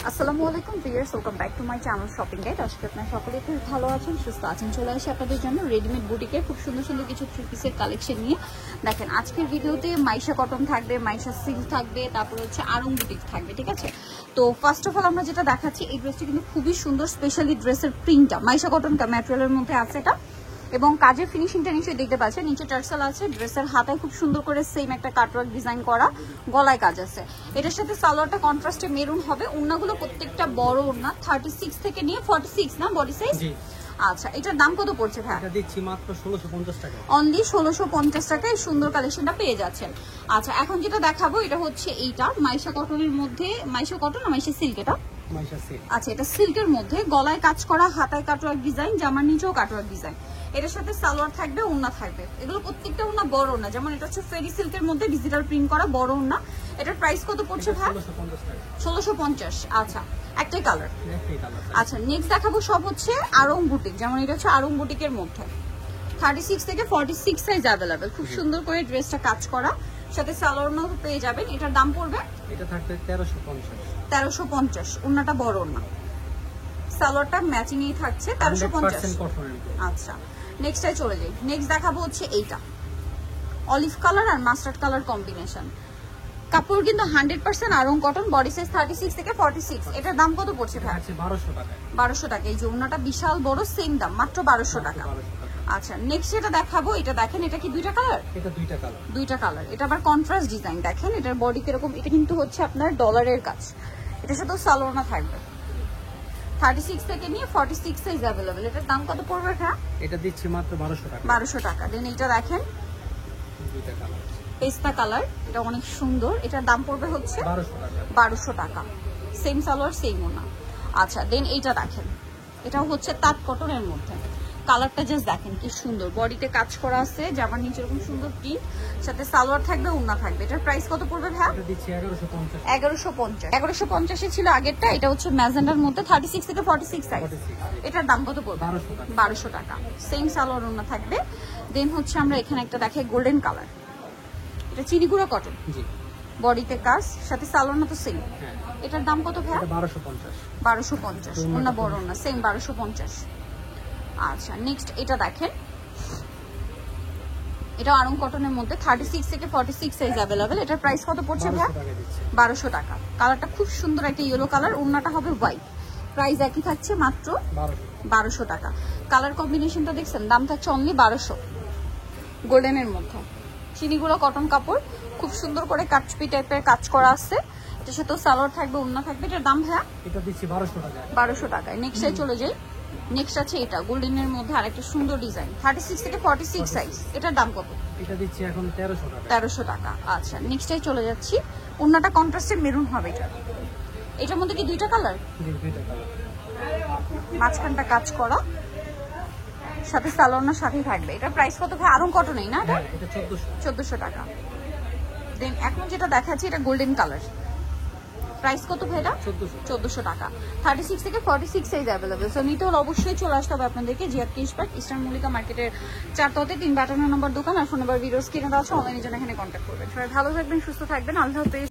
আসসালামু আলাইকুম viewers, welcome back to my channel shopping guide. আজকে আপনারা সকলে খুব ভালো আছেন, সুস্থ আছেন। চলে আসি আপনাদের জন্য রেডিমেড বুটিকে খুব সুন্দর সুন্দর কিছু থ্রি পিসের কালেকশন নিয়ে। দেখেন আজকের ভিডিওতে মাইশা কটন থাকবে, মাইশা সিল্ক থাকবে, তারপর হচ্ছে আরং বুটিক থাকবে, ঠিক আছে। তো ফার্স্ট অফ অল আমরা যেটা দেখাচ্ছি, এই ড্রেসটা কিন্তু খুবই সুন্দর, স্পেশালি ড্রেসের প্রিন্টটা মাইশা কটন ম্যাটেরিয়ালের মধ্যে আছে এটা, এবং কাজের ফিনিশিংটা নিশ্চয়ই দেখতে পাচ্ছেন। নিচে টার্সেল আছে, ড্রেসের হাতায় খুব সুন্দর করে সেম একটা কাটওয়ার্ক ডিজাইন করা, গলায় কাজ আছে। এটার সাথে সালোয়ারটা কন্ট্রাস্টে মেরুন হবে। ওড়নাগুলো প্রত্যেকটা বড় ওড়না, 36 থেকে নিয়ে 46 না বডি সাইজ। আচ্ছা, এটার দাম কত পড়ছে ভাই? এটা দিচ্ছি মাত্র 1650 টাকা। অনলি 1650 টাকায় সুন্দর কালেকশনটা পেয়ে যাচ্ছেন। আচ্ছা, এখন যেটা দেখাবো এটা হচ্ছে এইটা মাইশা কটনের মধ্যে, মাইশা কটন না মাইশা সিল্ক এটা? মাইশা সিল্ক। আচ্ছা, এটা সিল্কের মধ্যে গলায় কাজ করা, হাতায় কাটওয়ার্ক ডিজাইন, জামার নিচেও কাটওয়ার্ক ডিজাইন। এটার সাথে সালোয়ার থাকবে, ওড়না থাকবে। এগুলো প্রত্যেকটা ওড়না বড় ওড়না, যেমন এটা হচ্ছে ফেরি সিল্কের মধ্যে ডিজিটাল প্রিন্ট করা বড় ওড়না। এটার প্রাইস কত পড়ছে ভাই? 1650। আচ্ছা, একটাই কালার। আচ্ছা, নেক্সট দেখাবো সব হচ্ছে আরং বুটিক, যেমন এটা হচ্ছে আরং বুটিকের মধ্যে 36 থেকে 46 সাইজ অ্যাভেলেবেল। খুব সুন্দর করে ড্রেসটা কাজ করা, সাথে সালোয়ারও পেয়ে যাবেন। এটার দাম পড়বে এটা থাকবে 1350। 1350। ওড়নাটা বড় ওড়না, সালোয়ারটা ম্যাচিং এই থাকছে 1350। আচ্ছা, নেক্সটটাই চলে যাই। নেক্সট দেখাবো হচ্ছে এইটা অলিভ কালার আর মাস্টার্ড কালার কম্বিনেশন। কাপড় কিন্তু 100% আরং কটন, বডি সাইজ 36 থেকে 46। এটার দাম কত পড়ছে ভাই? 1200 টাকা। 1200 টাকা। এই যে ওড়নাটা বিশাল বড়, সেম দাম, মাত্র 1200 টাকা। আচ্ছা, নেক্সট যেটা দেখাবো, এটা দেখেন, এটা কি দুইটা কালার? এটা দুইটা কালার। দুইটা কালার। এটা আবার কন্ট্রাস্ট ডিজাইন, দেখেন এটার বডি কিরকম। এটা কিন্তু হচ্ছে আপনার ডলারের কাজ। এটার সাথে সালোয়ার থাকবে। 36 থেকে নিয়ে 46 সাইজ अवेलेबल। এটার দাম কত পড়বে ভাই? এটা দিচ্ছি মাত্র 1200 টাকা। 1200 টাকা। দেন এটা দেখেন, দুইটা কালার, পেস্তা কালার, এটা অনেক সুন্দর। এটার দাম পড়বে হচ্ছে 1200 টাকা। 1200 টাকা। সেম সালোয়ার সেম ওনা। আচ্ছা, দেন এইটা দেখেন, এটাও হচ্ছে তাঁত কটনের মধ্যে। কালারটা জাস্ট দেখেন কি সুন্দর, বডিতে কাজ করা আছে, জামার নিচে এরকম সুন্দর প্রিন্ট, সাথে সালোয়ার থাকবে, ওড়না থাকবে। এটার প্রাইস কত পড়বে ভাই? এটা দিচ্ছি 1150। 1150 এ ছিল আগেরটা। এটা হচ্ছে ম্যাজেন্ডার মধ্যে 36 থেকে 46 সাইজ। এটার দাম কত পড়বে? 1200 টাকা। সেম সালোয়ার ওড়না থাকবে। দেন হচ্ছে আমরা এখানে একটা দেখাই গোল্ডেন কালার, এটা চিনিগুড়া কটন, জি, বডিতে কাজ, সাথে সালোয়ার তো সেম। হ্যাঁ। এটার দাম কত ভাই? 1250। 1250। ওড়না বড় না, সেম 1250। আচ্ছা, নেক্সট এটা দেখেন, এটা আরং কটনের মধ্যে 36 থেকে 46 সাইজ अवेलेबल। এটার প্রাইস কত পড়ছে ভাই? 1200 টাকা। কালারটা খুব সুন্দর একটা ইয়েলো কালার, ওড়নাটা হবে হোয়াইট। প্রাইস একই থাকছে, মাত্র 1200 টাকা। কালার কম্বিনেশনটা দেখছেন, দাম থাকছে অনলি 1200। গোল্ডেনের মধ্যে চিনিগুলো কটন কাপড়, খুব সুন্দর করে কাটচুপি টাইপের কাজ করা আছে। এটার সাথে সালোয়ার থাকবে, ওড়না থাকবে। এটার দাম ভাই? এটা দিচ্ছি 1200 টাকা। 1200 টাকায়। নেক্সটে চলে যাই। নেক্সট আছে এটা গোল্ডেনের মধ্যে আরেকটা সুন্দর ডিজাইন, 36 থেকে 46 সাইজ। এটার দাম কত? এটা দিচ্ছি এখন 1300 টাকা। 1300 টাকা। আচ্ছা, নেক্সটে চলে যাচ্ছি। ওড়নাটা কন্ট্রাস্টে মেরুন হবে। এটার মধ্যে কি দুইটা কালার? জি, দুইটা কালার। মাঝখানটা কাজ করা, সাথে সালোয়ার সাথেই থাকবে। এটার প্রাইস কত ভাই? আরং কটনেই না এটা? হ্যাঁ, এটা 1400 টাকা। দেন এখন যেটা দেখাচ্ছি, এটা গোল্ডেন কালার। প্রাইস কত ভাই এটা? 1400 টাকা। 36 থেকে 46 সাইজ अवेलेबल। সো নিতে হলে অবশ্যই চলে আসতে হবে আপনাদেরকে জিয়াদ কিশপাট, ইস্টার্ন মল্লিকা মার্কেটের 4 তলাতে 352 নম্বর দোকান। আর ফোন নাম্বার ভিডিওস কিনে দেওয়া আছে, অনলাইনের জন্য এখানে কন্ট্যাক্ট করবেন। সবাই ভালো থাকবেন, সুস্থ থাকবেন, আল্লাহ হাফেজ।